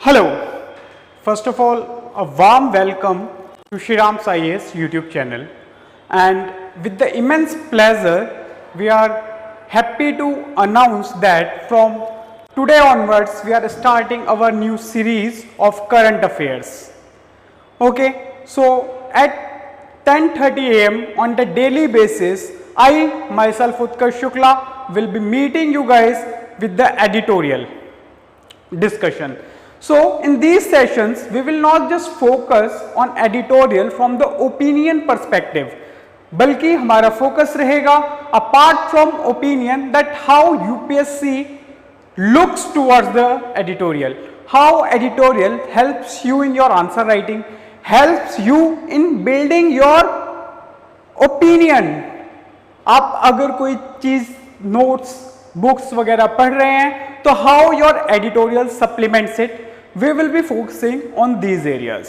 Hello. First of all, a warm welcome to SRIRAM's IAS YouTube channel, and with the immense pleasure, we are happy to announce that from today onwards, we are starting our new series of current affairs. Okay, so at 10:30 AM on the daily basis, I myself Utkarsh Shukla will be meeting you guys with the editorial discussion. So in these sessions we will not just focus on editorial from the opinion perspective, बल्कि हमारा focus रहेगा apart from opinion that how UPSC looks towards the editorial, how editorial helps you in your answer writing, helps you in building your opinion. आप अगर कोई चीज notes books वगैरह पढ़ रहे हैं तो how your editorial supplements it, we will be focusing on these areas.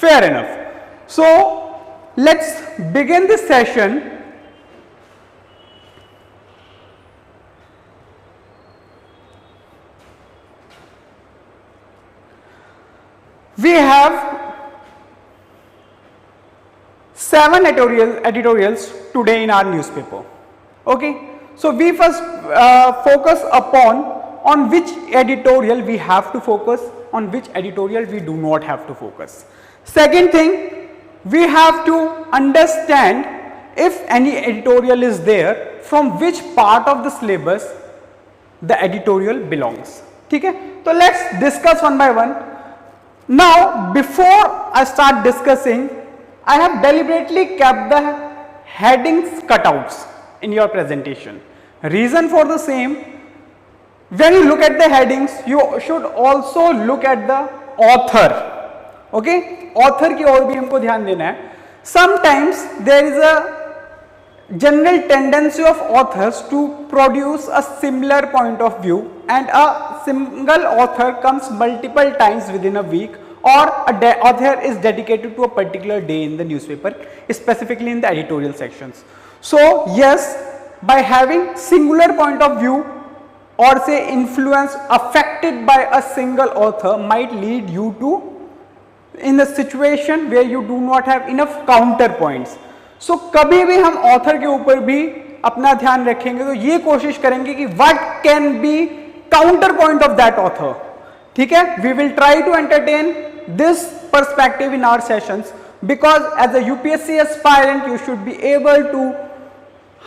Fair enough. So let's begin this session. We have 7 editorials today in our newspaper. Okay. So we first focus upon on which editorial we have to focus, on which editorial we do not have to focus. Second thing, we have to understand if any editorial is there, from which part of the syllabus the editorial belongs. ठीक है? तो let's discuss one by one. Now before I start discussing, I have deliberately kept the headings cutouts in your presentation. Reason for the same, when you look at the headings, you should also look at the author. Okay, author की ओर भी हमको ध्यान देना है. Sometimes there is a general tendency of authors to produce a similar point of view, and a single author comes multiple times within a week, or a author is dedicated to a particular day in the newspaper, specifically in the editorial sections. So yes, by having singular point of view or say influence affected by a single author might lead you to in a situation where you do not have enough counterpoints. So कभी भी हम author के ऊपर भी अपना ध्यान रखेंगे तो ये कोशिश करेंगे कि what can be counterpoint of that author. ठीक है? We will try to entertain this perspective in our sessions, because as a UPSC aspirant you should be able to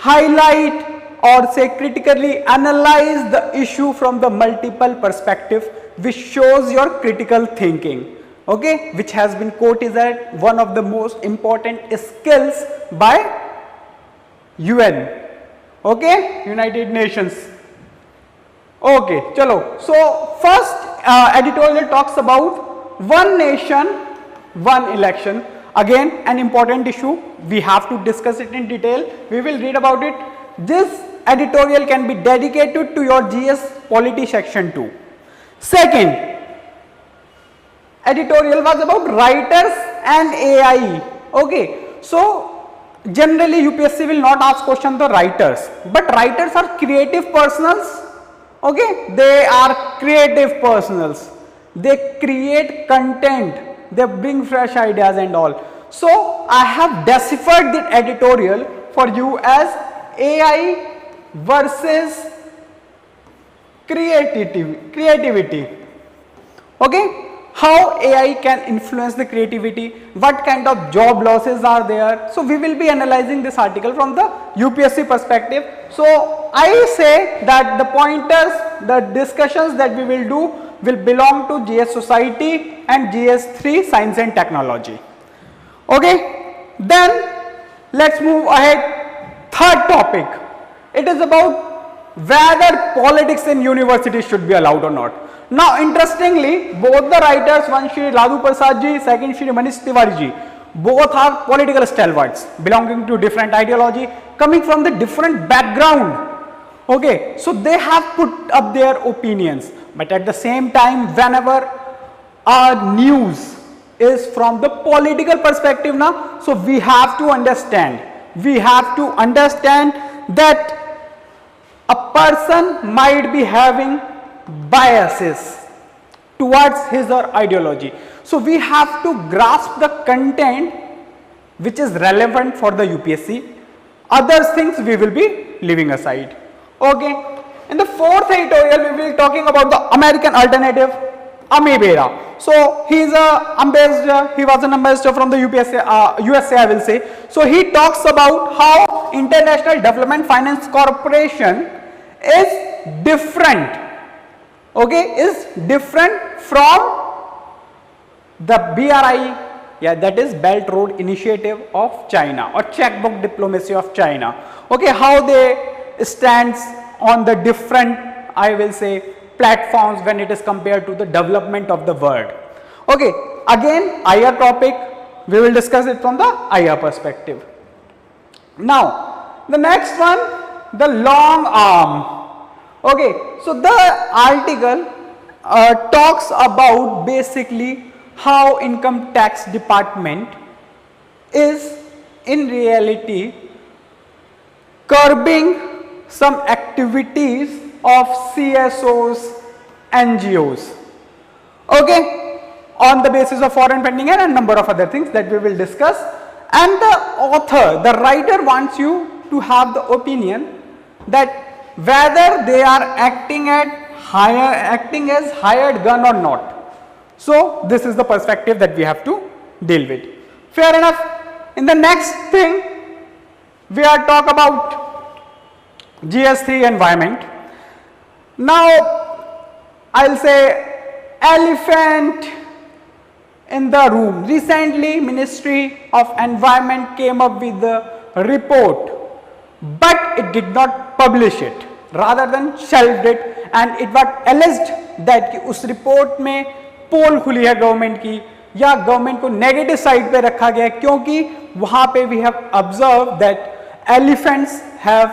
highlight or say critically analyze the issue from the multiple perspective, which shows your critical thinking. Okay, which has been quoted as one of the most important skills by UN. Okay, United Nations. Okay, chalo. So first editorial talks about one nation, one election. Again, an important issue. We have to discuss it in detail. We will read about it. This editorial can be dedicated to your GS Polity section 2. Second editorial was about writers and AI. Okay, so generally UPSC will not ask question the writers, but writers are creative personals. Okay, they are creative personals. They create content. They bring fresh ideas and all. So I have deciphered the editorial for you as AI versus creativity. Okay, how AI can influence the creativity, what kind of job losses are there. So we will be analyzing this article from the UPSC perspective. So I say that the pointers, the discussions that we will do will belong to GS Society and GS3 Science and Technology. Okay, then let's move ahead. Third topic, it is about whether politics in universities should be allowed or not. Now interestingly, both the writers, one Shri Ladhu Prasad ji, second Shri Manish Tiwari ji, both are political stalwarts belonging to different ideology, coming from the different background. Okay, so they have put up their opinions, but at the same time, whenever our news is from the political perspective now, so we have to understand that a person might be having biases. towards his or ideology. So we have to grasp the content which is relevant for the UPSC. Other things we will be leaving aside. Okay. In the fourth editorial, we will be talking about the American alternative, Amebera. So he is a ambassador. He was an ambassador from the UPSC, USA, I will say. So he talks about how International Development Finance Corporation is different. Okay, is different from the BRI, yeah, that is Belt Road Initiative of China or checkbook diplomacy of China. Okay, how they stands on the different, I will say, platforms when it is compared to the development of the world. Okay, again IR topic, we will discuss it from the IR perspective. Now the next one, the long arm. Okay, so the article talks about basically how income tax department is in reality curbing some activities of CSOs, NGOs, okay, on the basis of foreign funding and a number of other things that we will discuss. And the author, the writer wants you to have the opinion that whether they are acting as hired gun or not. So this is the perspective that we have to deal with. Fair enough. In the next thing, we are talk about GS3 environment. Now I'll say elephant in the room. Recently Ministry of Environment came up with the report, but it did not publish it, rather than shelved it, and it was alleged that कि उस report में पोल खुली है government की या government को negative side पे रखा गया है, क्योंकि वहां पे we have observe that elephants have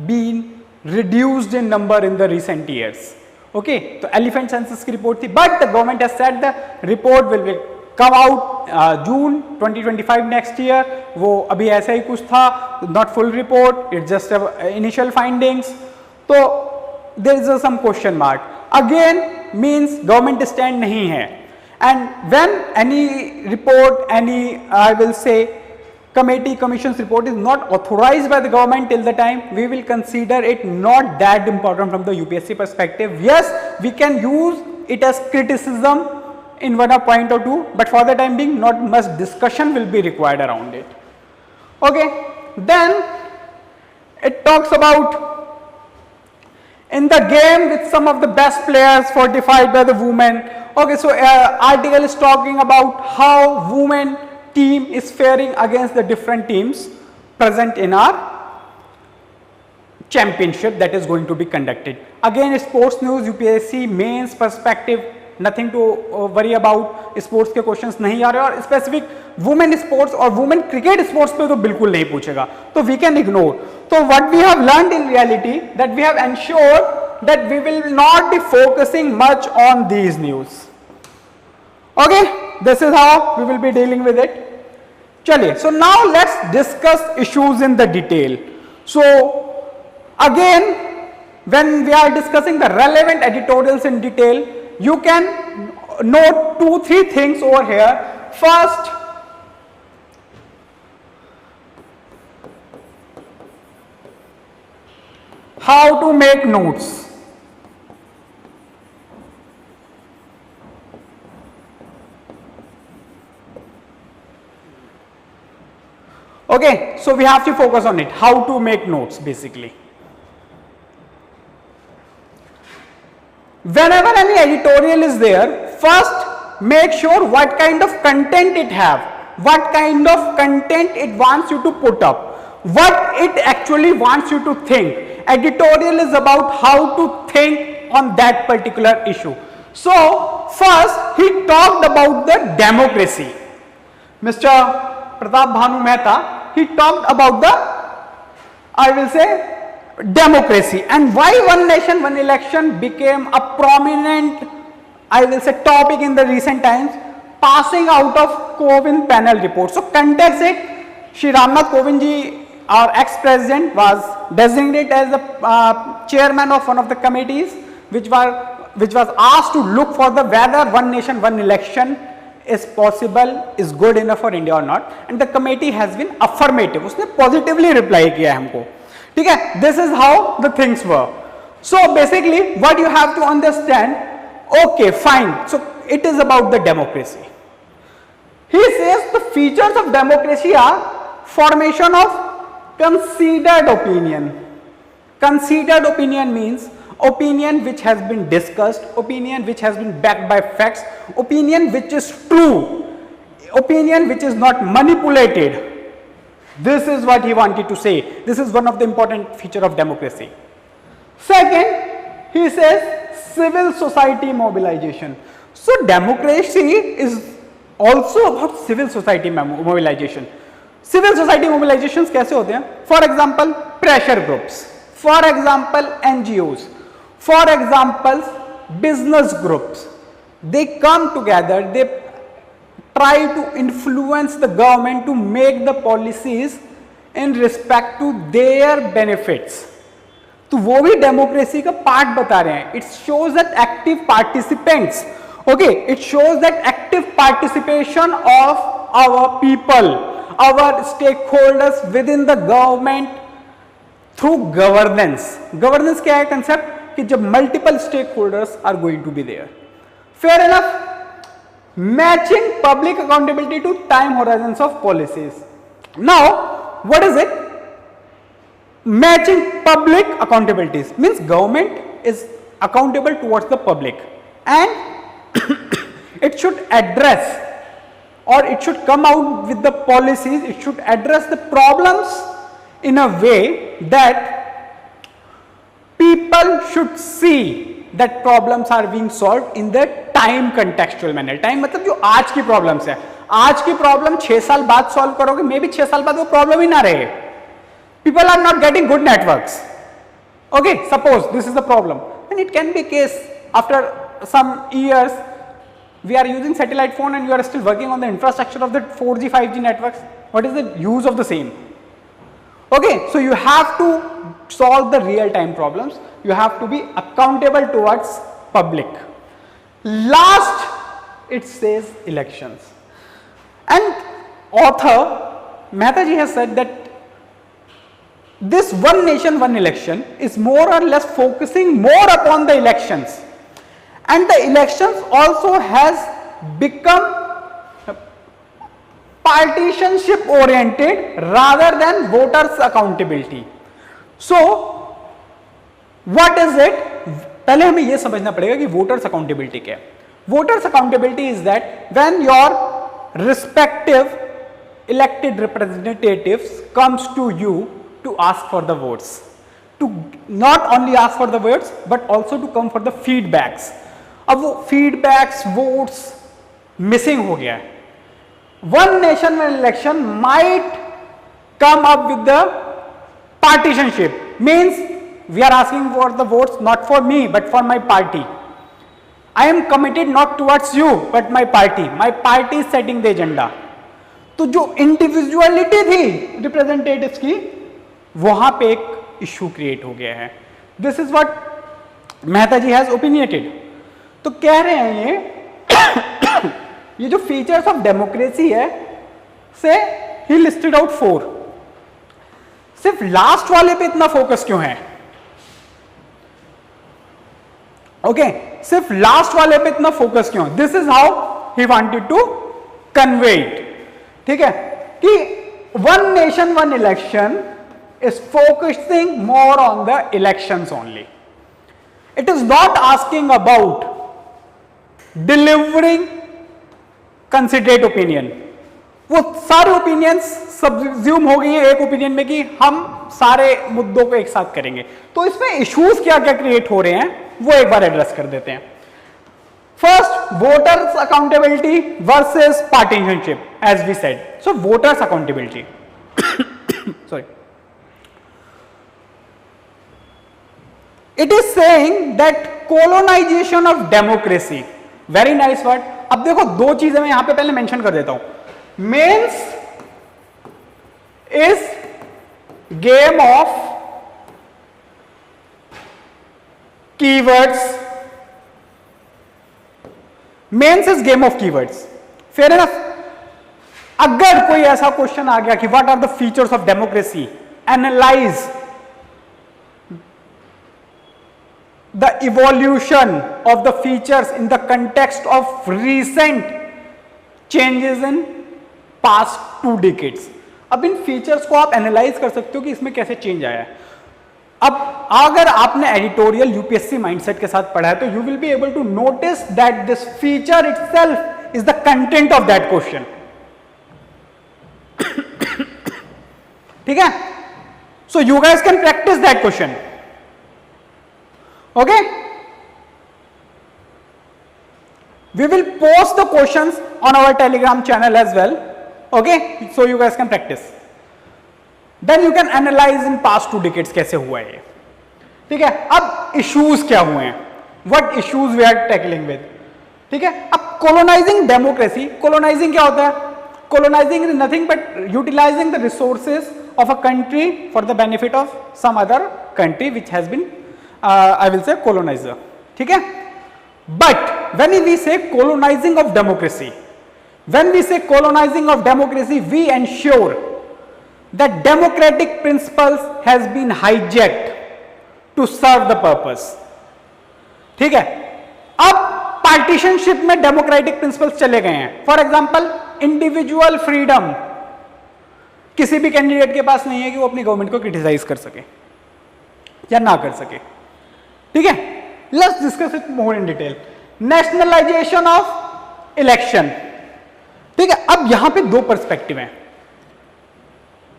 been reduced in number in the recent years. Okay, तो elephant census की रिपोर्ट थी, but the government has said the report will come out June 2025 next year. वो अभी ऐसा ही कुछ था, not full report, it's just initial findings. तो there is some question mark. Again means government stand नहीं है. And when any report, any I will say committee commission's report is not authorized by the government till the time, we will consider it not that important from the UPSC perspective. Yes, we can use it as criticism in one point or two, but for the time being not much discussion will be required around it. Okay, then it talks about in the game with some of the best players fortified by the women. Okay, so article is talking about how women team is faring against the different teams present in our championship that is going to be conducted. Again, sports news, UPSC mains perspective, nothing to worry about. sports के questions नहीं आ रहे, और specific women sports और women cricket sports पे तो बिल्कुल नहीं पूछेगा, तो we can ignore. So what we have learned in reality, that we have ensured that we will not be focusing much on these news. Okay, this is how we will be dealing with it. Chaliye, so now let's discuss issues in the detail. So again, when we are discussing the relevant editorials in detail, you can note 2-3 things over here. First, how to make notes. Okay, so we have to focus on it, how to make notes basically. Whenever any editorial is there, first make sure what kind of content it have, what kind of content it wants you to put up, what it actually wants you to think. Editorial is about how to think on that particular issue. So first he talked about the democracy. Mr. Pratap Bhanu Mehta, he talked about the, I will say, democracy and why one nation one election became a prominent, I will say, topic in the recent times, passing out of Kovind panel report. So context it, Shri Ramnath Kovind ji, our ex-president, was designated as the chairman of one of the committees which which was asked to look for the whether one nation one election is possible, is good enough for India or not, and the committee has been affirmative. उसने positively reply किया है हमको, ठीक है. This is how the things were. So basically what you have to understand, okay fine, so it is about the democracy. He says the features of democracy are formation of considered opinion. Considered opinion means opinion which has been discussed, opinion which has been backed by facts, opinion which is true, opinion which is not manipulated. This is what he wanted to say. This is one of the important feature of democracy. Second, he says civil society mobilization. So democracy is also about civil society mobilization. Civil society mobilizations कैसे होते हैं? For example, pressure groups. For example, NGOs. For example, business groups. They come together, they try to influence the government to make the policies in respect to their benefits. तो वो भी democracy का part बता रहे हैं. It shows that active participants. Okay, it shows that active participation of our people, our stakeholders within the government through governance. Governance क्या है concept? कि जब multiple stakeholders are going to be there. Fair enough. Matching public accountability to time horizons of policies. Now, what is it? Matching public accountabilities means government is accountable towards the public, and it should address, or it should come out with the policies, it should address the problems in a way that people should see that problems are being solved in the time contextual manner. Time मतलब जो आज की problems है, आज की problem 6 साल बाद solve करोगे, मे भी 6 साल बाद वो problem ही ना रहे. People are not getting good networks. Okay, suppose this is the problem, and it can be case after some years we are using satellite phone and you are still working on the infrastructure of the 4G 5G networks. What is the use of the same? Okay, so you have to solve the real time problems, you have to be accountable towards public. Last, it says elections, and author Mehta ji has said that this one nation one election is more or less focusing more upon the elections, and the elections also has become partisanship oriented rather than voters accountability. So what is it? पहले हमें यह समझना पड़ेगा कि voters accountability क्या है. Voters accountability is that when your respective elected representatives comes to you to ask for the votes, to not only ask for the votes but also to come for the feedbacks. अब वो feedbacks, votes missing हो गया है. One nation one election might come up with the partisanship, means we are asking for the votes not for me but for my party. I am committed not towards you but my party. My party is setting the agenda. तो जो individuality थी representatives की, वहां पे एक issue create हो गया है. This is what Mehta ji has opinionated. तो कह रहे हैं ये जो फीचर्स ऑफ डेमोक्रेसी है से ही लिस्टेड आउट 4. सिर्फ लास्ट वाले पे इतना फोकस क्यों है? ओके, सिर्फ लास्ट वाले पे इतना फोकस क्यों? This is how he wanted to convey it. ठीक है कि one nation one election is focusing more on the elections only. It is not asking about delivering considerate opinion. वो सारे ओपिनियंस सब्ज्यूम हो गई है एक ओपिनियन में कि हम सारे मुद्दों को एक साथ करेंगे. तो इसमें इश्यूज क्या क्या क्रिएट हो रहे हैं वो एक बार एड्रेस कर देते हैं. First, voters accountability versus partisanship as we said. So voters accountability sorry, it is saying that colonisation of democracy. Very nice word. अब देखो दो चीजें मैं यहां पे पहले मेंशन कर देता हूं. Mains is game of keywords mains is game of keywords, fair enough. अगर कोई ऐसा क्वेश्चन आ गया कि what are the features of democracy, analyse the evolution of the features in the context of recent changes in past 2 decades. अब इन features को आप एनालाइज कर सकते हो कि इसमें कैसे चेंज आया है। अब अगर आपने एडिटोरियल यूपीएससी माइंडसेट के साथ पढ़ा है तो you will be able to notice that this feature itself is the content of that question. ठीक है, so you guys can practise that question. Okay, we will post the questions on our telegram channel as well, okay, so you guys can practice, then you can analyze in past 2 decades कैसे हुआ है। ठीक है, अब issues क्या हुए हैं, what issues we are tackling with। ठीक है, अब colonizing democracy, colonizing क्या होता है? colonizing is nothing but utilizing the resources of a country for the benefit of some other country which has been I will say colonizer। ठीक है, but when we say colonizing of democracy, when we say colonizing of democracy, we ensure that democratic principles has been hijacked to serve the purpose। ठीक है, अब पार्टीशनशिप में democratic principles चले गए हैं। For example individual freedom किसी भी candidate के पास नहीं है कि वो अपनी गवर्नमेंट को क्रिटिसाइज कर सके या ना कर सके। ठीक है, let's discuss it more in detail. Nationalisation of election. ठीक है, अब यहां पे 2 पर्सपेक्टिव हैं।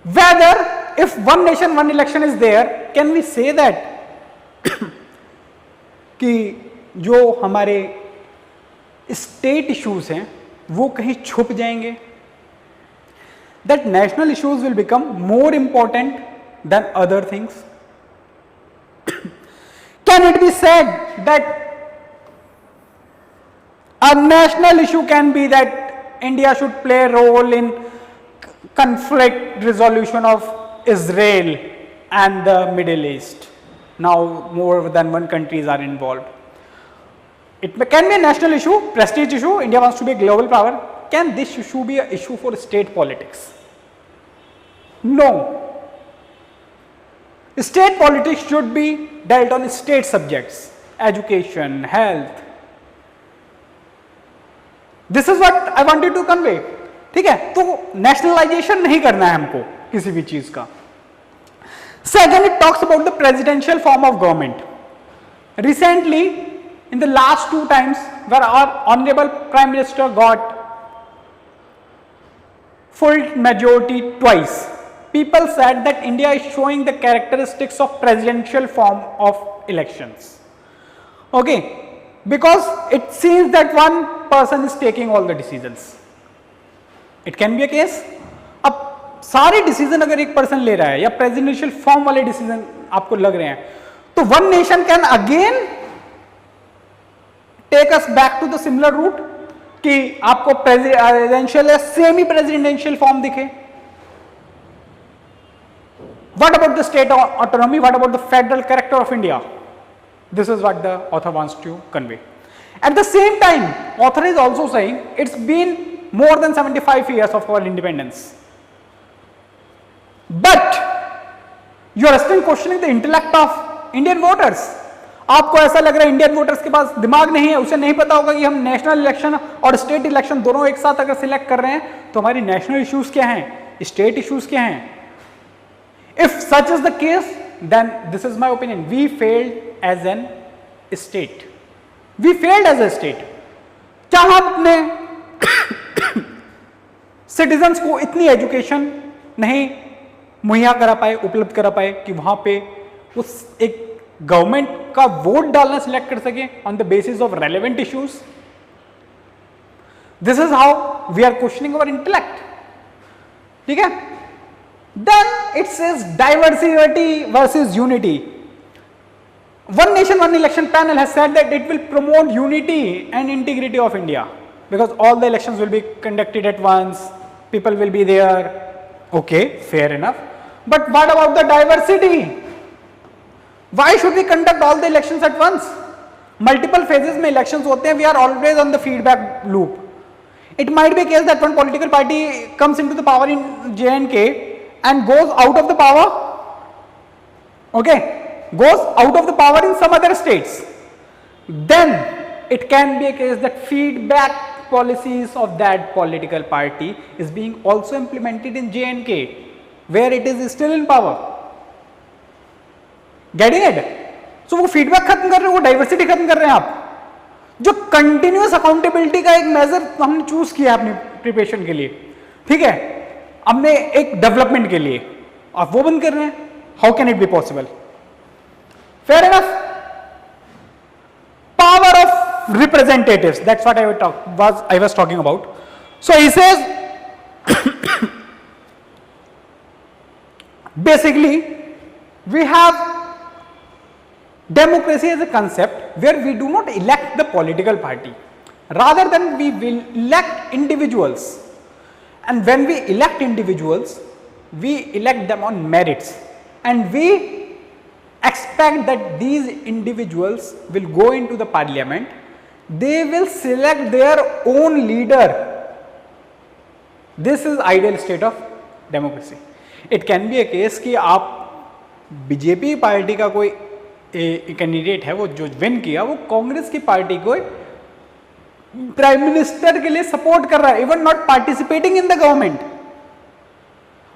Whether if one nation one election is there, can we say that कि जो हमारे स्टेट इश्यूज हैं वो कहीं छुप जाएंगे, that national issues will become more important than other things. Can it be said that a national issue can be that India should play a role in conflict resolution of Israel and the Middle East? Now more than one countries are involved. It can be a national issue, prestige issue. India wants to be a global power. Can this issue be an issue for state politics? No. State politics should be dealt on state subjects, education, health. This is what I wanted to convey। ठीक है, तो nationalisation नहीं करना है हमको किसी भी चीज का। Second, it talks about the presidential form of government. Recently, in the last 2 times where our honorable Prime Minister got full majority twice, people said that India is showing the characteristics of presidential form of elections, okay, because it seems that one person is taking all the decisions। It can be a case, अब सारे decision अगर एक person ले रहा है या presidential form वाले decision आपको लग रहे हैं, तो one nation can again take us back to the similar route कि आपको प्रेसिडेंशियल या सेमी प्रेसिडेंशियल फॉर्म दिखे। What about the state autonomy? What about the federal character of India? This is what the author wants to convey. At the same time, author is also saying it's been more than 75 years of our independence. But you are still questioning the intellect of Indian voters. आपको ऐसा लग रहा है Indian voters के पास दिमाग नहीं है, उसे नहीं पता होगा कि हम नेशनल इलेक्शन और स्टेट इलेक्शन दोनों एक साथ अगर सिलेक्ट कर रहे हैं तो हमारी नेशनल इश्यूज क्या हैं, स्टेट इश्यूज क्या हैं। If such is the case, then this is my opinion, we failed as an state. We failed as a state। क्या हम अपने सिटीजन्स को इतनी एजुकेशन नहीं मुहैया करा पाए, उपलब्ध करा पाए कि वहां पे उस एक गवर्नमेंट का वोट डालना सिलेक्ट कर सके on the basis of relevant issues. This is how we are questioning our intellect. ठीक है, then it says diversity versus unity। One nation one election panel has said that it will promote unity and integrity of India because all the elections will be conducted at once, people will be there, okay, fair enough, but what about the diversity? Why should we conduct all the elections at once? Multiple phases में elections होते हैं, we are always on the feedback loop. It might be a case that one political party comes into the power in J&K and goes out of the power, okay, goes out of the power in some other states. Then it can be a case that feedback policies of that political party is being also implemented in J&K where it is still in power. Getting it? So वो feedback खत्म कर रहे हैं, वो diversity खत्म कर रहे हैं आप. जो कंटिन्यूअस अकाउंटेबिलिटी का एक मेजर हमने चूज किया अपनी प्रिपरेशन के लिए, ठीक है, हमने एक डेवलपमेंट के लिए, आप वो बंद कर रहे हैं. How can it be possible? Fair enough. Power of representatives, that's what I was talking about. So he says basically we have democracy as a concept where we do not elect the political party, rather than we will elect individuals, and when we elect individuals we elect them on merits, and we expect that these individuals will go into the parliament, they will select their own leader. This is ideal state of democracy. It can be a case कि आप BJP party का कोई candidate है, वो जो win किया वो कांग्रेस की पार्टी को प्राइम मिनिस्टर के लिए सपोर्ट कर रहा है, even not participating in the government,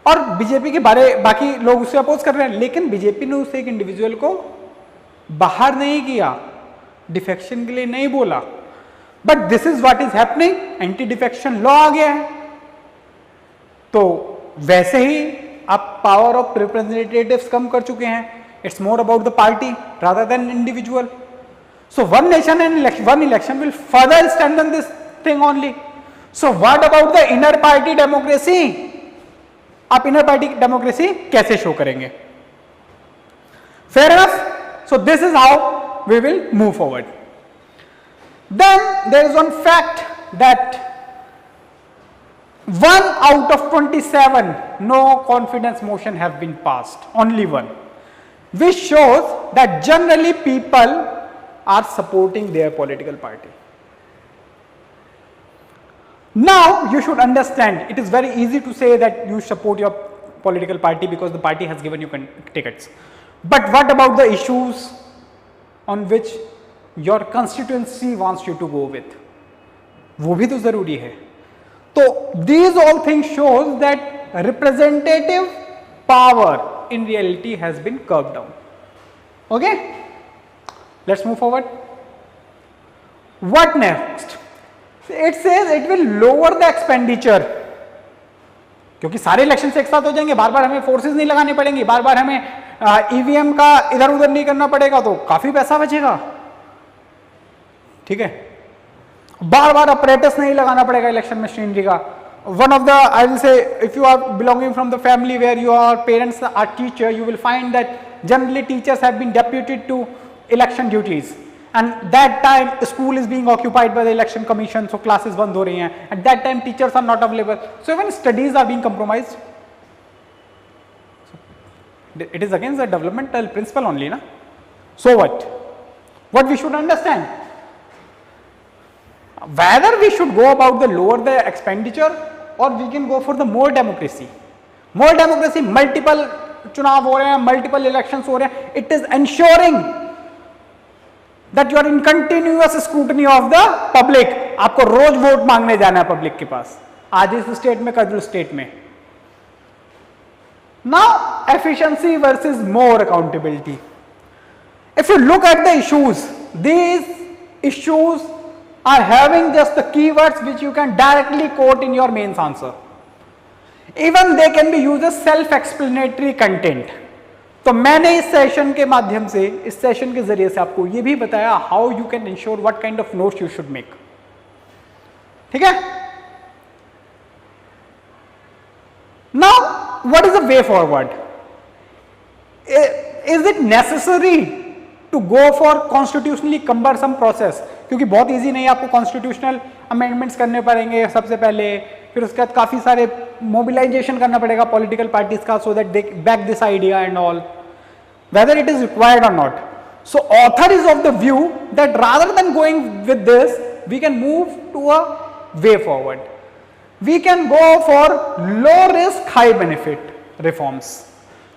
और बीजेपी के बाकी लोग उसे अपोज कर रहे हैं, लेकिन बीजेपी ने उसे एक इंडिविजुअल को बाहर नहीं किया, डिफेक्शन के लिए नहीं बोला. But this is what is happening. Anti defection law आ गया है, तो वैसे ही आप पावर ऑफ रिप्रेजेंटेटिव्स कम कर चुके हैं. It's more about the party rather than individual. So one nation and one election will further strengthen this thing only. So what about the inner party democracy? आप inner party democracy कैसे show करेंगे? Fair enough. So this is how we will move forward. Then there is one fact that 1 out of 27 no confidence motion have been passed. Only one. Which shows that generally people are supporting their political party. Now you should understand, it is very easy to say that you support your political party because the party has given you tickets. But what about the issues on which your constituency wants you to go with? वो भी तो जरूरी है. तो these all things shows that representative power in reality has been curved down. Okay, let's move forward. What next? It says it will lower the expenditure. क्योंकि सारे election एक साथ हो जाएंगे, बार बार हमें फोर्सेस नहीं लगानी पड़ेंगी, बार बार हमें ईवीएम का इधर उधर नहीं करना पड़ेगा, तो काफी पैसा बचेगा. ठीक है, बार बार अपरेटस नहीं लगाना पड़ेगा इलेक्शन मशीनरी का. One of the, I will say, if you are belonging from the family where your parents are teacher, you will find that generally teachers have been deputed to election duties, and that time school is being occupied by the election commission, so classes बंद हो रही हैं. At that time teachers are not available, so even studies are being compromised. It is against the developmental principle only, na? So what we should understand, whether we should go about the lower the expenditure or we can go for the more democracy. More democracy, multiple चुनाव हो रहे हैं, multiple elections हो रहे हैं. It is ensuring that you are in continuous scrutiny of the public. आपको रोज vote मांगने जाना है पब्लिक के पास, आज इस स्टेट में कल स्टेट में. Now efficiency versus more accountability. If you look at the issues, these issues are having just the keywords which you can directly quote in your mains answer. Even they can be used as self-explanatory content. तो मैंने इस session के माध्यम से, इस session के जरिए से आपको ये भी बताया how you can ensure what kind of notes you should make. ठीक है. Now what is the way forward? Is it necessary to go for constitutionally cumbersome process? क्योंकि बहुत इजी नहीं है, आपको कॉन्स्टिट्यूशनल अमेंडमेंट्स करने पड़ेंगे सबसे पहले, फिर उसके बाद काफी सारे मोबिलाइजेशन करना पड़ेगा पॉलिटिकल पार्टीज का, so that they back this idea and all. Whether it is required और not, So author is of the view that rather than going with this, we can move to a way forward. We can go for low risk, high benefit reforms.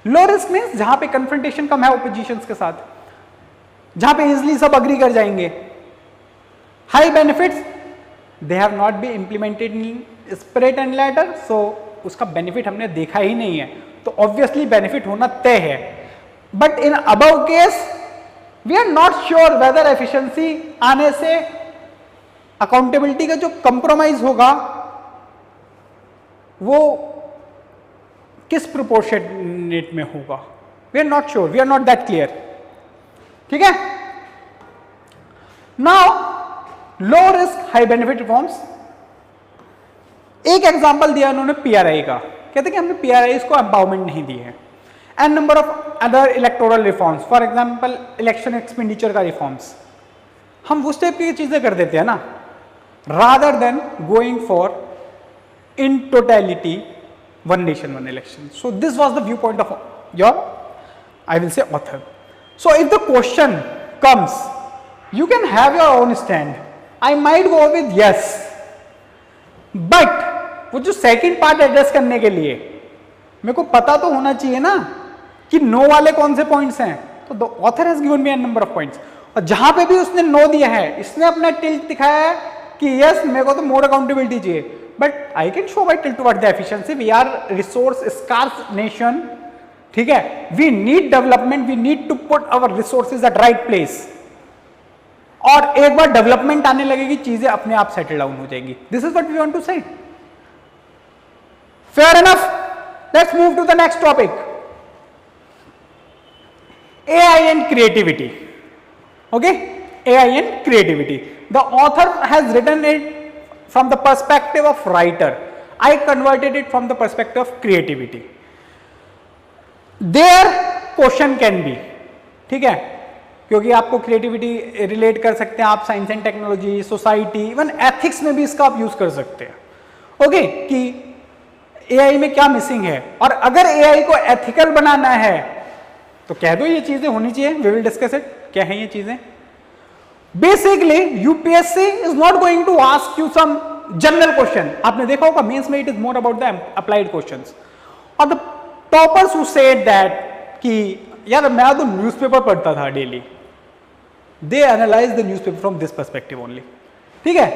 Low risk means जहां पे confrontation कम है oppositions के साथ, जहां पे easily सब agree कर जाएंगे. High benefits, they have not been implemented in spirit and letter, so उसका benefit हमने देखा ही नहीं है, तो obviously benefit होना तय है. But in above case, we are not sure whether efficiency आने से accountability का जो compromise होगा वो किस प्रोपोर्शनेट में होगा. We are not sure, we are not that clear. ठीक है. Now low risk high benefit reforms. एक एग्जांपल दिया उन्होंने पीआरआई का. कहते कि हमने पीआरआई को एम्पावरमेंट नहीं दी है. And number of other electoral reforms, for example election expenditure का रिफॉर्म्स. हम उस टाइप की चीजें कर देते हैं ना, rather than going for in totality one nation one election. So this was the viewpoint of your, I will say, author. So if the question comes, you can have your own stand. I might go with yes, but वो जो second part address करने के लिए मेरे को पता तो होना चाहिए ना कि no वाले कौन से points हैं. तो the author has given me a number of points, और जहां पे भी उसने no दिया है, इसने अपना tilt दिखाया है कि yes मेरे को तो more accountability चाहिए. But I can show my tilt towards the efficiency. We are resource scarce nation. ठीक है. We need development. We need to put our resources at right place. और एक बार डेवलपमेंट आने लगेगी, चीजें अपने आप सेटल डाउन हो जाएंगी. This is what we want to say. Fair enough. Let's move to the next topic. AI and creativity. Okay? AI and creativity. The author has written it from the perspective of writer. I converted it from the perspective of creativity. Their question can be, ठीक है, क्योंकि आपको creativity relate कर सकते हैं आप science and technology, society, even ethics में भी इसका आप यूज कर सकते हैं. ओके, कि एआई में क्या मिसिंग है, और अगर एआई को एथिकल बनाना है तो कह दो ये चीजें होनी चाहिए. We will discuss it. क्या है ये चीजें? Basically, UPSC is not going to ask you some general question. आपने देखा होगा मेंस में it is more about the applied questions. और the toppers who said that कि यार मैं तो न्यूज़पेपर पढ़ता था daily, they analyze the newspaper from this perspective only. ठीक है.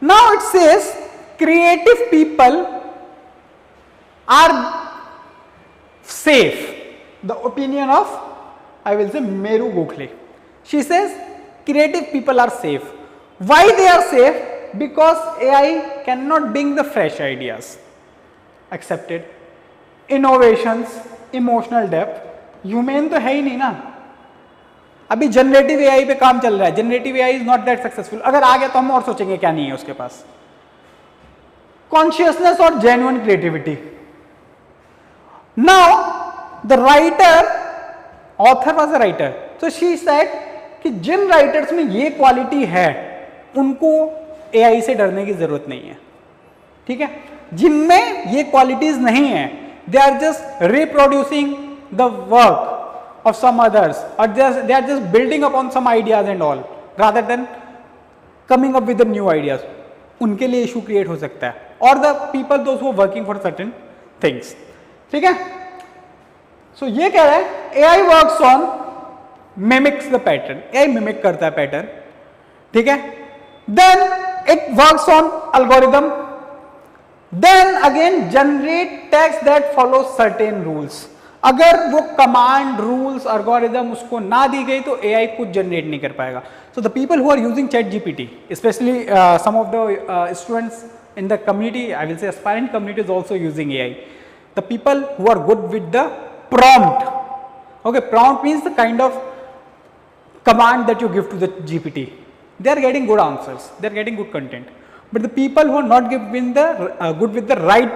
Now it says creative people are safe. The opinion of, I will say, Meru Gokhale. She says creative people are safe. Why they are safe? Because AI cannot bring the fresh ideas. Accepted. Innovations, emotional depth. Human तो है ही नहीं ना. अभी generative AI पे काम चल रहा है. Generative AI is not that successful. अगर आ गया तो हम और सोचेंगे क्या नहीं है उसके पास. कॉन्शियसनेस और genuine creativity. Now the writer, author was a writer, so she said कि जिन राइटर्स में ये क्वालिटी है उनको एआई से डरने की जरूरत नहीं है. ठीक है. जिनमें ये क्वालिटीज नहीं है, they are just reproducing the work of some others, और they are just building upon some ideas and all, rather than coming up with the new ideas. उनके लिए इशू क्रिएट हो सकता है. और the people those who working for certain things. ठीक है. So ये कह रहा है AI works on mimics the pattern. AI mimic करता है पैटर्न. ठीक है. Then it works on algorithm. Then again generate text that follows certain rules. अगर वो कमांड, रूल्स, algorithm उसको ना दी गई तो AI कुछ जनरेट नहीं कर पाएगा. So the people who are using ChatGPT, especially some of the students in the community, I will say aspirant community is also using AI. The people who are good with the prompt. Okay, prompt means the kind of command that you give to the GPT. They are getting good answers, they are getting good content. But the people who are not giving the good with the right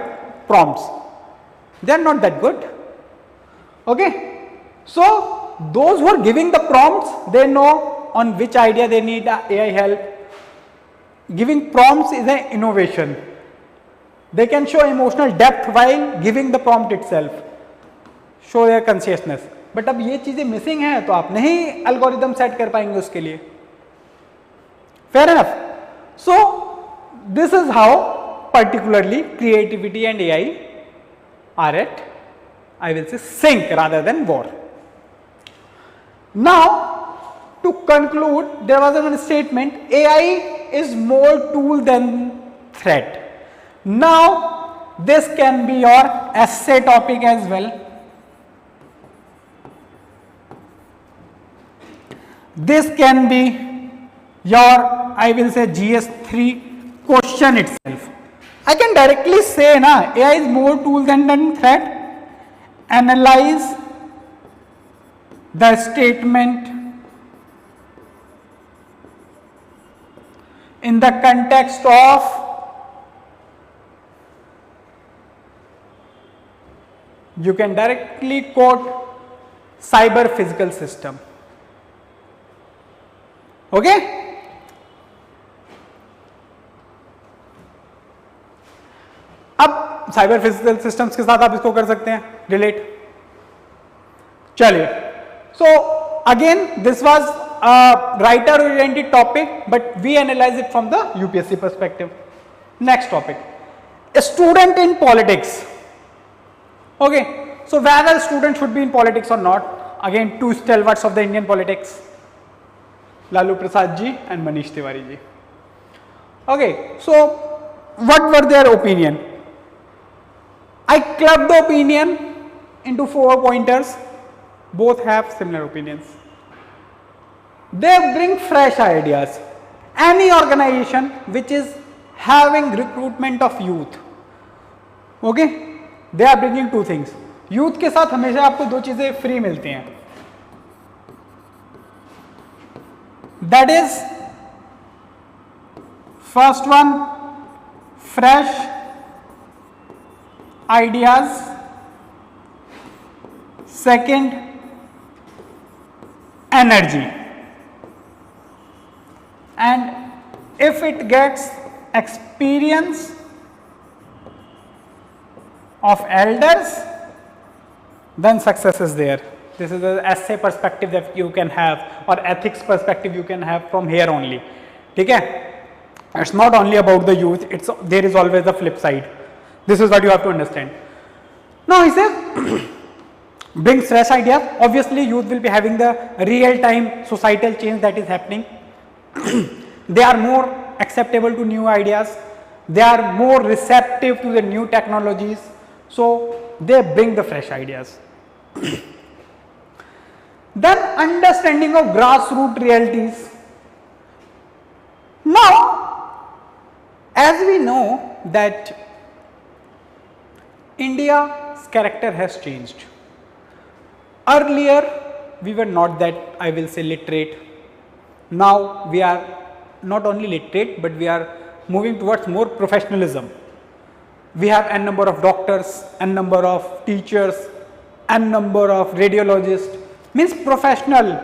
prompts, they are not that good. Okay, so those who are giving the prompts, they know on which idea they need AI help. Giving prompts is an innovation. They can show emotional depth while giving the prompt itself, show their consciousness. But अब ये चीजें missing है तो आप नहीं algorithm set कर पाएंगे उसके लिए. Fair enough. So this is how particularly creativity and AI are at, I will say, sync rather than war. Now to conclude, there was one statement, AI is more tool than threat. Now this can be your essay topic as well. This can be your, I will say, GS3 question itself. I can directly say na AI is more tool than threat. Analyze the statement in the context of you can directly quote cyber physical system. Okay. अब cyber physical systems के साथ आप इसको कर सकते हैं relate. चलिए, so again this was writer oriented topic but we analyse it from the UPSC perspective. Next topic, student in politics. Okay, so whether student should be in politics और not. Again to stalwarts of the Indian politics, Lalu Prasad ji and Manish Tiwari ji. Okay, so what were their opinion? I clubbed the opinion into 4 pointers. Both have similar opinions. They bring fresh ideas. Any organization which is having recruitment of youth, okay, they are bringing 2 things. Youth के साथ हमेशा आपको 2 चीजें free मिलती हैं. That is, first one, fresh ideas. Second, energy. And if it gets experience of elders, then success is there. This is the essay perspective that you can have, or ethics perspective you can have from here only. ठीक है? It's not only about the youth, there is always a flip side. This is what you have to understand. Now he says, brings fresh ideas. Obviously youth will be having the real time societal change that is happening. They are more acceptable to new ideas. They are more receptive to the new technologies. So they bring the fresh ideas. Then understanding of grassroots realities. Now, as we know that India's character has changed. Earlier we were not that, I will say, literate. Now we are not only literate but we are moving towards more professionalism. We have n number of doctors, n number of teachers, n number of radiologists, means professionals.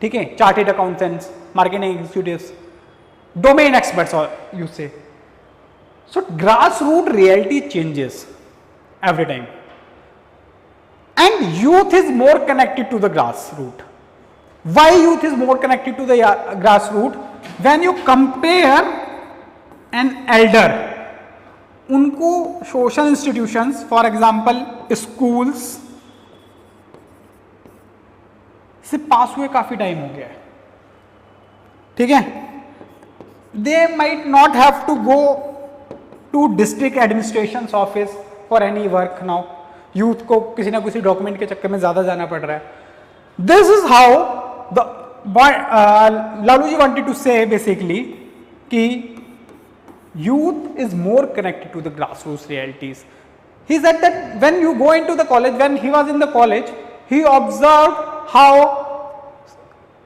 ठीक है, chartered accountants, marketing executives, domain experts, or you say. So grassroots reality changes every time, and youth is more connected to the grassroots. Why youth is more connected to the grassroots? When you compare an elder, उनको social institutions, for example schools, से पास हुए काफी time हो गया है. ठीक है, they might not have to go to district administration's office for any work now. Youth को किसी ना किसी डॉक्यूमेंट के चक्कर में ज्यादा जाना पड़ रहा है. This is how the Lalu ji wanted to say basically कि youth is more connected to the grassroots realities. He said that when you go into the college, when he was in the college, he observed how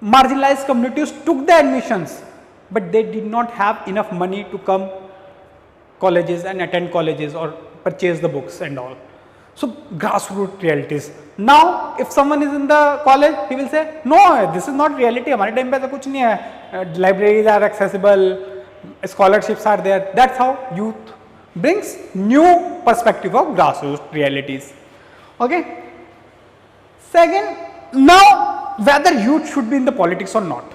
marginalized communities took the admissions, but they did not have enough money to come colleges and attend colleges or purchase the books and all. So grassroots realities. Now if someone is in the college, he will say no, this is not reality. हमारे time पे ऐसा कुछ नहीं है. Libraries are accessible, scholarships are there. That's how youth brings new perspective of grassroots realities. Okay. Second, now whether youth should be in the politics or not.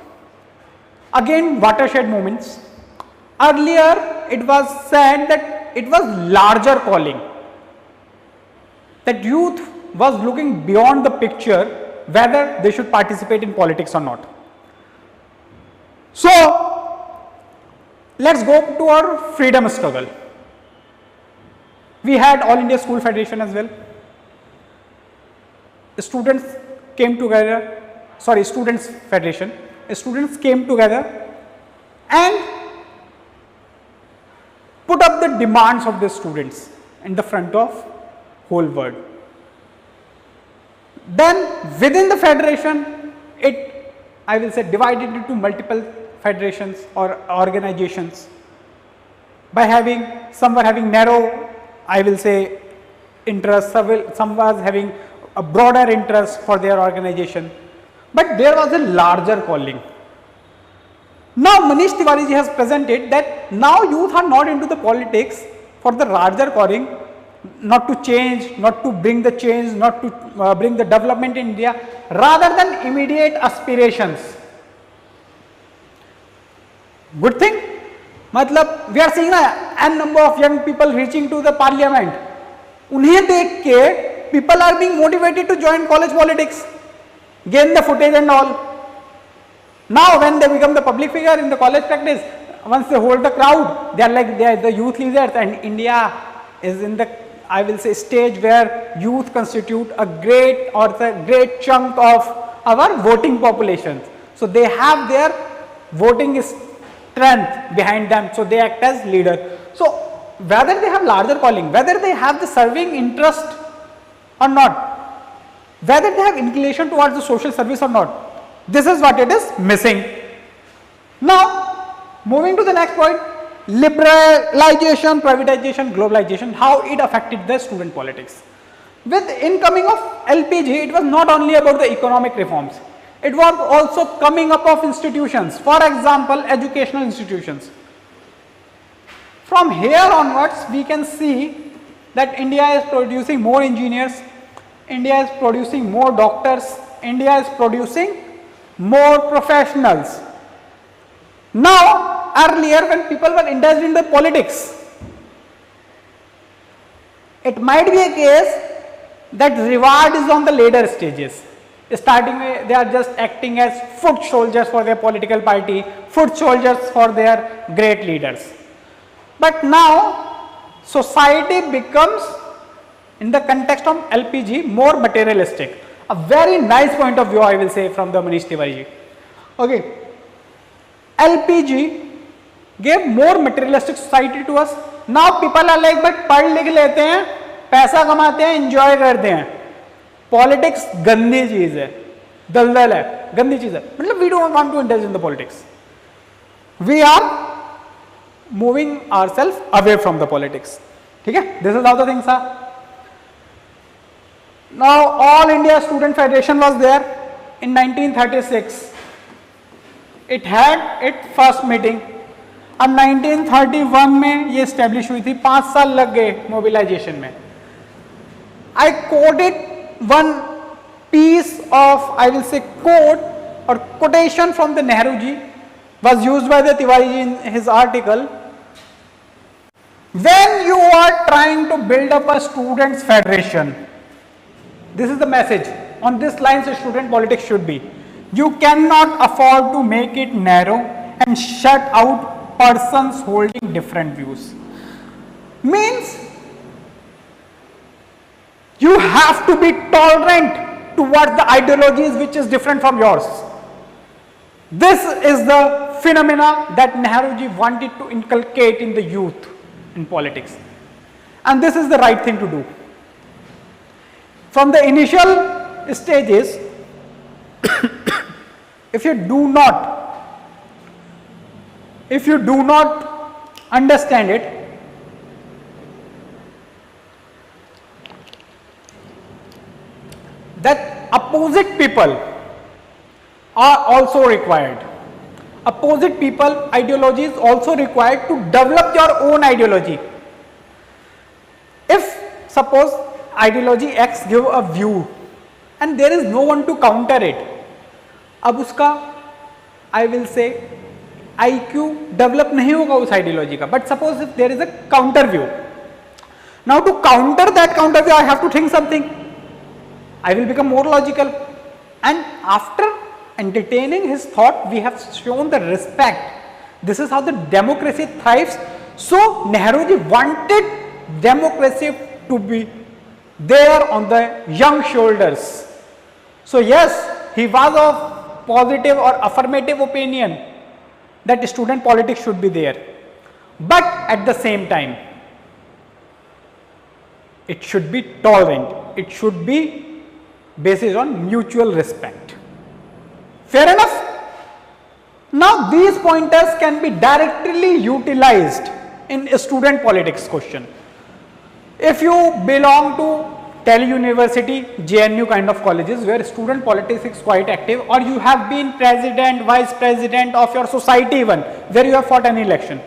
Again, watershed moments. Earlier it was said that it was larger calling, that youth was looking beyond the picture whether they should participate in politics or not. So let's go to our freedom struggle. We had All India School Federation as well. Students came together, Students Federation. Students came together and put up the demands of the students in the front of whole world. Then within the federation, it, I will say, divided into multiple federations or organizations by having, some were having narrow, I will say, interest, some was having a broader interest for their organization, but there was a larger calling. Now Manish Tiwari ji has presented that now youth are not into the politics for the larger calling, not to change, not to bring the change, not to bring the development in India, rather than immediate aspirations. Good thing. मतलब we are seeing a number of young people reaching to the parliament. उन्हें देख के people are being motivated to join college politics, gain the footage and all. Now when they become the public figure in the college practice, once they hold the crowd, they are like they are the youth leaders, and India is in the, I will say, stage where youth constitute a great or the great chunk of our voting population. So they have their voting strength behind them, so they act as leader. So whether they have larger calling, whether they have the serving interest or not, whether they have inclination towards the social service or not, this is what it is missing. Now moving to the next point, liberalization, privatization, globalization, how it affected the student politics. With incoming of LPG, it was not only about the economic reforms, it was also coming up of institutions, for example educational institutions. From here onwards we can see that India is producing more engineers, India is producing more doctors, India is producing more professionals. Now earlier when people were indulged in the politics, it might be a case that reward is on the later stages. Starting they are just acting as foot soldiers for their political party, foot soldiers for their great leaders. But now society becomes, in the context of LPG, more materialistic. A very nice point of view, I will say, from the Manish Tiwari ji. Okay, LPG gave more materialistic society to us. Now people are like, but पढ़ लिख लेते हैं, पैसा कमाते हैं, enjoy करते हैं. Politics गंदी चीज है, दलदल है, गंदी चीज है. मतलब we don't want to indulge in the politics. We are moving ourselves away from the politics. ठीक है? This is how the things are. Now All India Student Federation was there in 1936. It had its first meeting. अब 1931 में ये establish हुई थी, 5 साल लग गए mobilization में. I quoted one piece of, I will say, quote or quotation from the Nehru ji, was used by the Tiwari ji in his article. When you are trying to build up a students federation, this is the message. On this lines, a student politics should be. You cannot afford to make it narrow and shut out persons holding different views. Means you have to be tolerant towards the ideologies which is different from yours. This is the phenomena that Nehru ji wanted to inculcate in the youth in politics, and this is the right thing to do. From the initial stages, if you do not understand it, that opposite people are also required. Opposite people ideology is also required to develop your own ideology. If suppose ideology X give a view and there is no one to counter it. अब उसका I will say IQ develop नहीं होगा उस ideology का. But suppose if there is a counter view. Now to counter that counter view I have to think something. I will become more logical. And after entertaining his thought, we have shown the respect. This is how the democracy thrives. So Nehruji wanted democracy to be there on the young shoulders. So yes, he was of positive or affirmative opinion that student politics should be there. But at the same time, it should be tolerant. It should be based on mutual respect. Fair enough? Now these pointers can be directly utilized in a student politics question. If you belong to Delhi University, JNU kind of colleges where student politics is quite active, or you have been president, vice president of your society even where you have fought an election,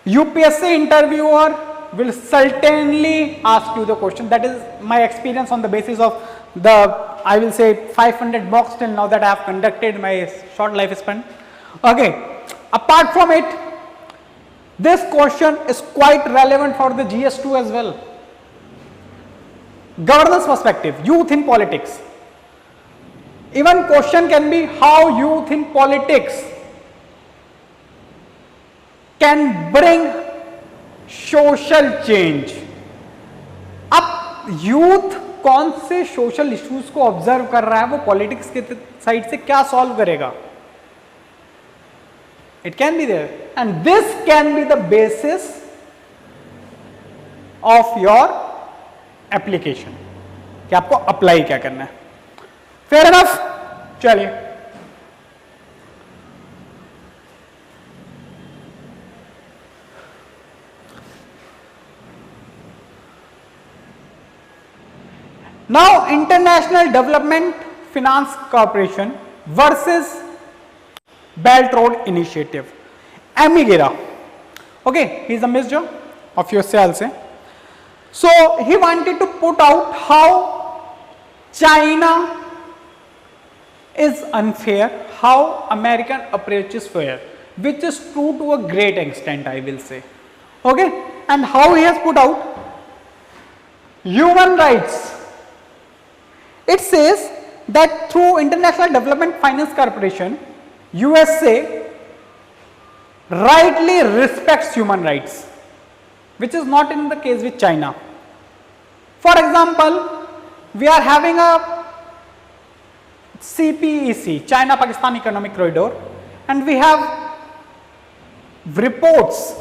UPSC interviewer will certainly ask you the question. That is my experience on the basis of the, I will say 500 mocks till now that I have conducted my short lifespan. Okay, apart from it, this question is quite relevant for the GS2 as well. Governance perspective, youth in politics. Even question can be how youth in politics can bring social change. अब youth कौन से social issues को observe कर रहा है, वो politics के side से क्या solve करेगा? It can be there, and this can be the basis of your application कि आपको अप्लाई क्या करना है. Fair enough. चलिए now international development finance corporation versus belt road initiative. एमिगेरा, okay, he is a mister of your sales. So he wanted to put out how China is unfair, how American approach is fair, which is true to a great extent, I will say. Okay, and how he has put out human rights. It says that through International Development Finance Corporation, USA rightly respects human rights, which is not in the case with China. For example, we are having a CPEC, China-Pakistan Economic Corridor, and we have reports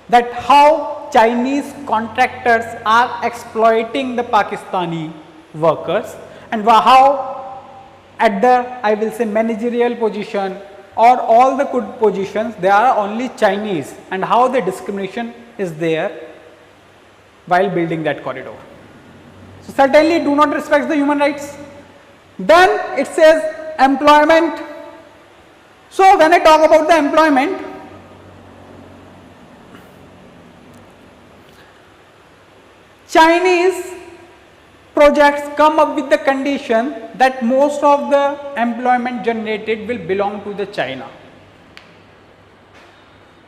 that how Chinese contractors are exploiting the Pakistani workers, and how at the, I will say, managerial position or all the good positions, they are only Chinese, and how the discrimination is there while building that corridor. So certainly do not respect the human rights. Then it says employment. So when I talk about the employment, Chinese projects come up with the condition that most of the employment generated will belong to the China.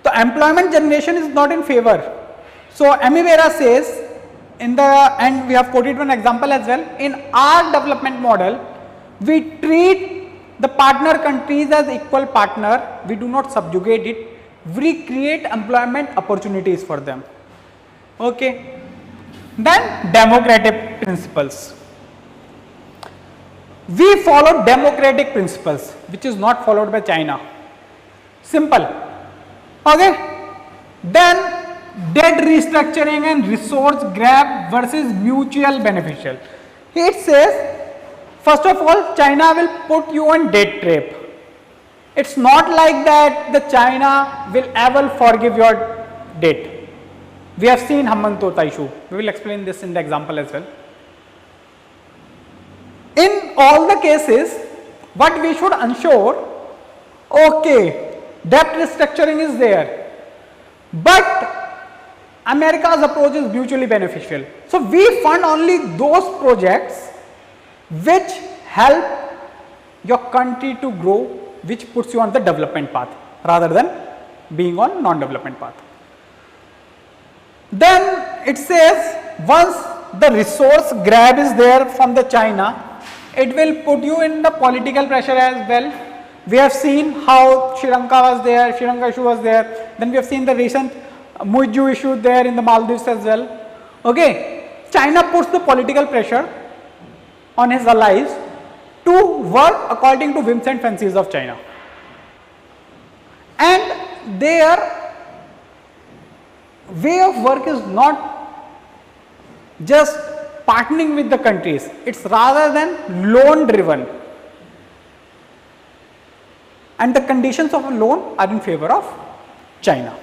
The employment generation is not in favor. So Amivera says in the, and we have quoted one example as well, in our development model, we treat the partner countries as equal partner, we do not subjugate it, we create employment opportunities for them. Okay. Then democratic principles. We follow democratic principles, which is not followed by China. Simple. Okay. Then debt restructuring and resource grab versus mutual beneficial. It says, first of all, China will put you on debt trap. It's not like that the China will ever forgive your debt. We have seen Hammantota issue. We will explain this in the example as well. In all the cases, what we should ensure, okay, debt restructuring is there, but America's approach is mutually beneficial. So we fund only those projects which help your country to grow, which puts you on the development path rather than being on non-development path. Then it says once the resource grab is there from the China, it will put you in the political pressure as well. We have seen how Sri Lanka was there, Sri Lanka issue was there. Then we have seen the recent Muiju issue there in the Maldives as well. Okay, China puts the political pressure on his allies to work according to whims and fancies of China. And their way of work is not just partnering with the countries, it's rather than loan driven. And the conditions of a loan are in favor of China.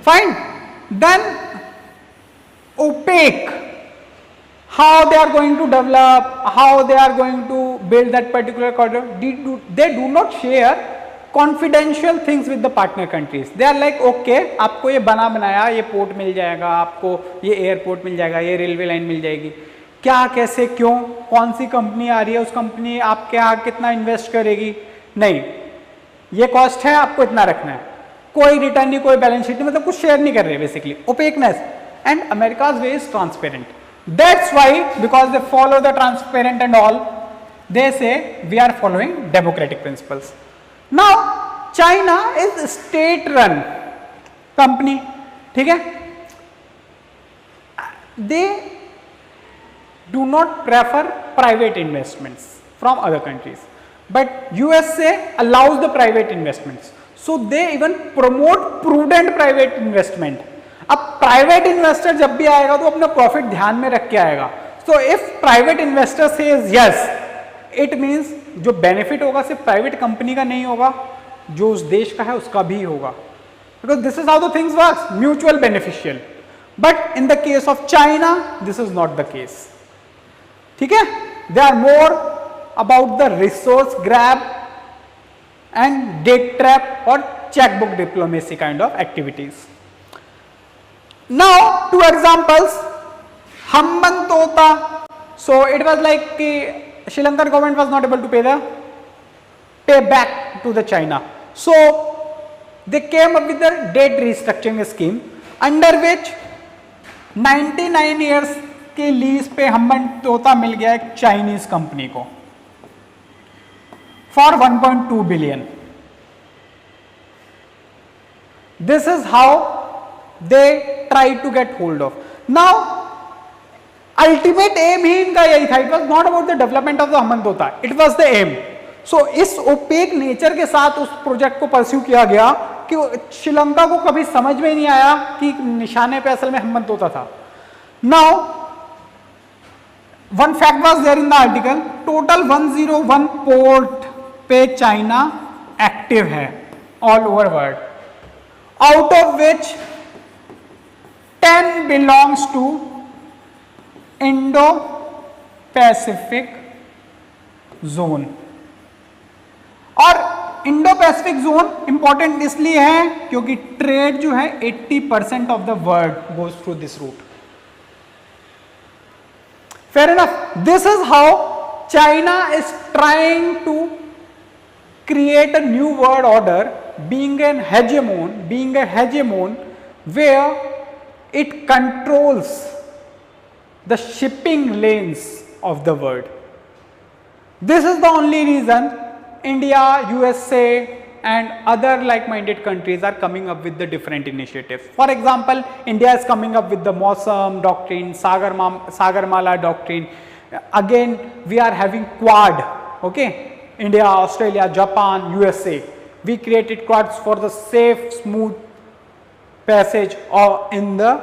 Fine. Then opaque, how they are going to develop, how they are going to build that particular corridor. They do not share confidential things with the partner countries. They are like, okay, आपको ये बना बनाया, ये port मिल जाएगा, आपको ये airport मिल जाएगा, ये रेलवे लाइन मिल जाएगी, क्या कैसे क्यों, कौन सी कंपनी आ रही है, उस कंपनी आपके यहाँ कितना इन्वेस्ट करेगी, नहीं, ये कॉस्ट है, आपको इतना रखना है, कोई रिटर्न नहीं, कोई बैलेंस शीट नहीं, मतलब कुछ शेयर नहीं कर रहे basically. Opaqueness. And America's way is transparent. That's why, because they follow the transparent and all, they say we are following democratic principles. Now China is state run company, ठीक है. They do not prefer private investments from other countries, but USA allows the private investments, so they even promote prudent private investment. अब private investor जब भी आएगा तो अपना profit ध्यान में रख के आएगा. So if private investor says yes, it means जो benefit होगा सिर्फ private company का नहीं होगा, जो उस देश का है उसका भी होगा, because this is how the things works, mutual beneficial. But in the case of China, this is not the case. ठीक है, they are more about the resource grab and date trap or checkbook diplomacy kind of activities. Now, two examples. Hambantota. So it was like Sri Lankan government was not able to pay back to the China. So they came up with the debt restructuring scheme, under which 99 years के lease पे हम्बनतोता मिल गया एक Chinese company को for 1.2 billion. This is how they try to get hold of. Now, ultimate aim ही इनका यही था. It was not about the development of the हम्बनतोता. It was the aim. So, इस opaque nature के साथ उस project को pursue किया गया कि श्रीलंका को कभी समझ में नहीं आया कि निशाने पे असल में हम्बनतोता था. Now, one fact was there in the article. Total 101 port पे चाइना एक्टिव है all over world, out of which 10 belongs to Indo Pacific zone. और इंडो पैसिफिक जोन इंपॉर्टेंट इसलिए है क्योंकि ट्रेड जो है 80% of the world goes through this route. Fair enough. This is how China is trying to create a new world order, being a hegemon where it controls the shipping lanes of the world. This is the only reason India, USA and other like-minded countries are coming up with the different initiatives. For example, India is coming up with the Mausam doctrine, Sagarmala doctrine. Again, we are having Quad, okay? India, Australia, Japan, USA. We created quads for the safe, smooth passage in the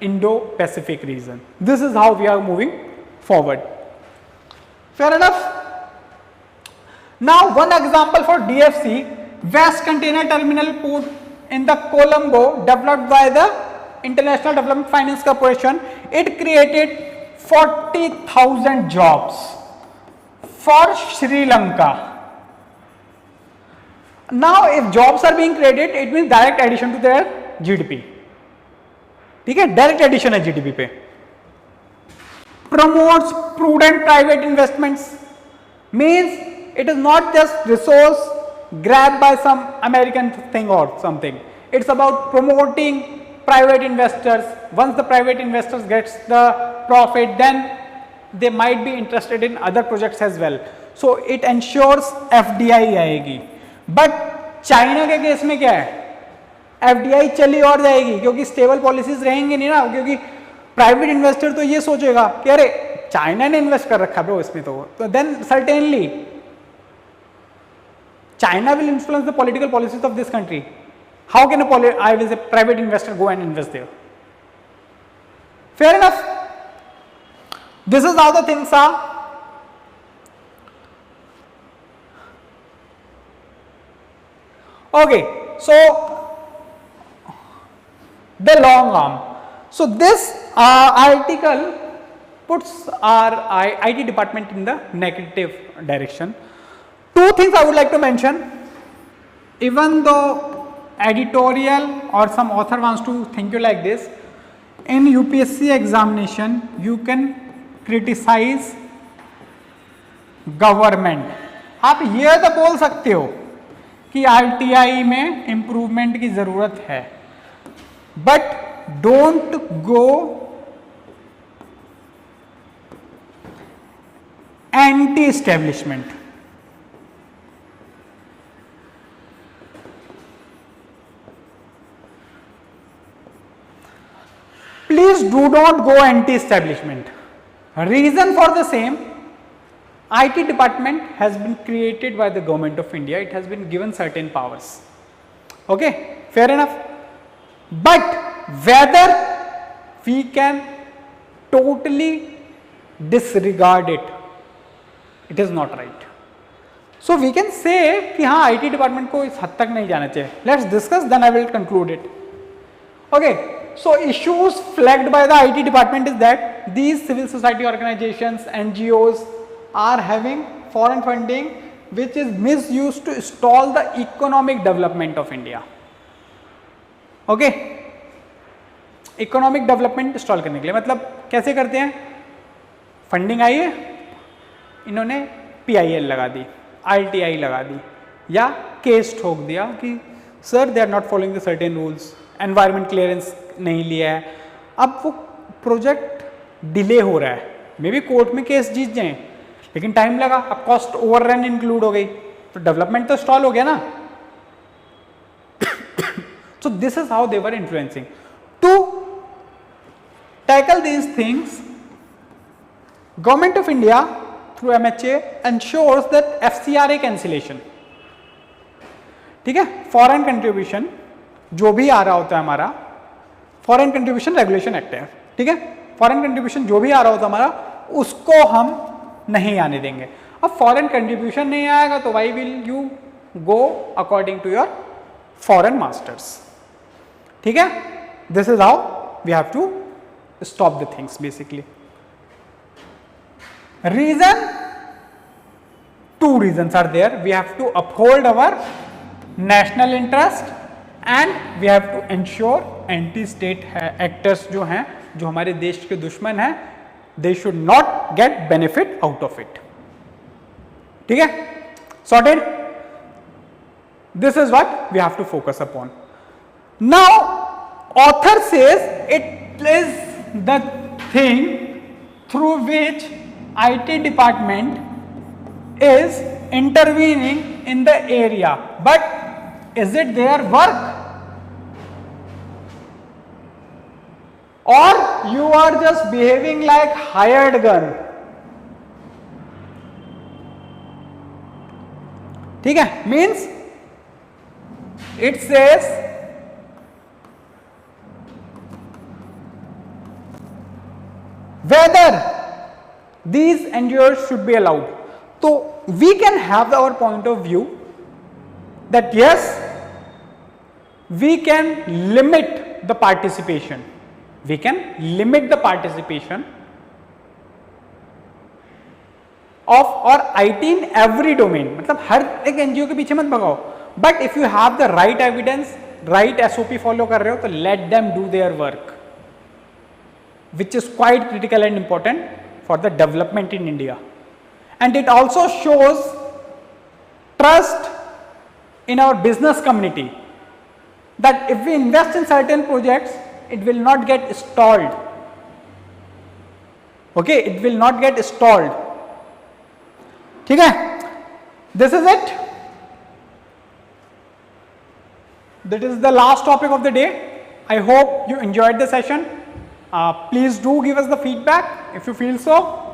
Indo-Pacific region. This is how we are moving forward. Fair enough. Now, one example for DFC, West Container Terminal Port in the Colombo, developed by the International Development Finance Corporation. It created 40,000 jobs for Sri Lanka. Now, if jobs are being created, it means direct addition to their GDP. ठीक है, direct addition है GDP पे। Promotes prudent private investments, means it is not just resource grabbed by some American thing or something. It's about promoting private investors. Once the private investors gets the profit, then they might be interested in other projects as well. So it ensures FDI आएगी. But China के case में क्या है, FDI चली और जाएगी क्योंकि stable policies रहेंगे नहीं ना, क्योंकि प्राइवेट इन्वेस्टर तो ये सोचेगा कि अरे चाइना ने इन्वेस्ट कर रखा ब्रो इसमें, तो then certainly China will influence the political policies of this country. How can a private investor go and invest there? Fair enough. This is how the things are. Okay, so the long arm. So this article puts our IT department in the negative direction. Two things I would like to mention. Even though editorial or some author wants to think you like this, in UPSC examination you can criticize government. आप ये तो बोल सकते हो कि RTI में improvement की ज़रूरत है, but don't go anti establishment. Please do not go anti-establishment. Reason for the same, IT department has been created by the government of India. It has been given certain powers. Okay, fair enough. But whether we can totally disregard it, it is not right. So we can say कि हाँ IT department को इस हद तक नहीं जाना चाहिए. Let's discuss, then I will conclude it. Okay. So issues flagged by the IT department is that these civil society organizations, NGOs are having foreign funding which is misused to stall the economic development of India. Okay, economic development stall करने के लिए, मतलब कैसे करते हैं, funding आई है, इन्होंने PIL लगा दी, RTI लगा दी, या केस ठोक दिया कि sir they are not following the certain rules, environment clearance नहीं लिया है, अब वो प्रोजेक्ट डिले हो रहा है, मे बी कोर्ट में केस जीत जाएं, लेकिन टाइम लगा, अब कॉस्ट ओवररन इंक्लूड हो गई, तो डेवलपमेंट तो स्टॉल हो गया ना. So this is how they were influencing. To tackle these things, government of India through MHA ensures that FCRA cancellation, ठीक है, फॉरेन कंट्रीब्यूशन जो भी आ रहा होता है हमारा, फॉरेन कंट्रीब्यूशन रेगुलेशन एक्ट है, ठीक है, फॉरेन कंट्रीब्यूशन जो भी आ रहा होता है हमारा, उसको हम नहीं आने देंगे. अब फॉरेन कंट्रीब्यूशन नहीं आएगा तो why will you go according to your foreign masters, ठीक है. This is how we have to stop the things basically. Reason, two reasons are there. We have to uphold our national interest and we have to ensure anti-state actors जो हैं, जो हमारे देश के दुश्मन हैं, they should not get benefit out of it. ठीक है, sorted. This is what we have to focus upon. Now, author says it is the thing through which IT department is intervening in the area, but is it their work, or you are just behaving like hired gun? ठीक है, means it says whether these NGOs should be allowed. So we can have our point of view that yes, we can limit the participation, we can limit the participation of or IT in every domain. मतलब हर एक NGO के पीछे मत भगाओ, but if you have the right evidence, right SOP follow कर रहे हो तो let them do their work. which is quite critical and important for the development in India. And it also shows trust in our business community, that if we invest in certain projects, it will not get stalled. Okay, it will not get stalled. Okay, this is it. That is the last topic of the day. I hope you enjoyed the session. Please do give us the feedback if you feel so.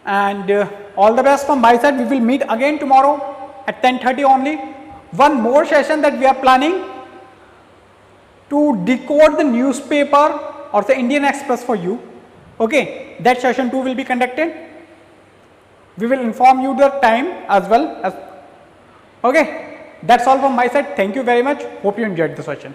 And all the best from my side. We will meet again tomorrow at 10:30 only. One more session that we are planning to decode the newspaper or the Indian Express for you. Okay, that session 2 will be conducted. We will inform you the time as well as. Okay, that's all from my side. Thank you very much. Hope you enjoyed the session.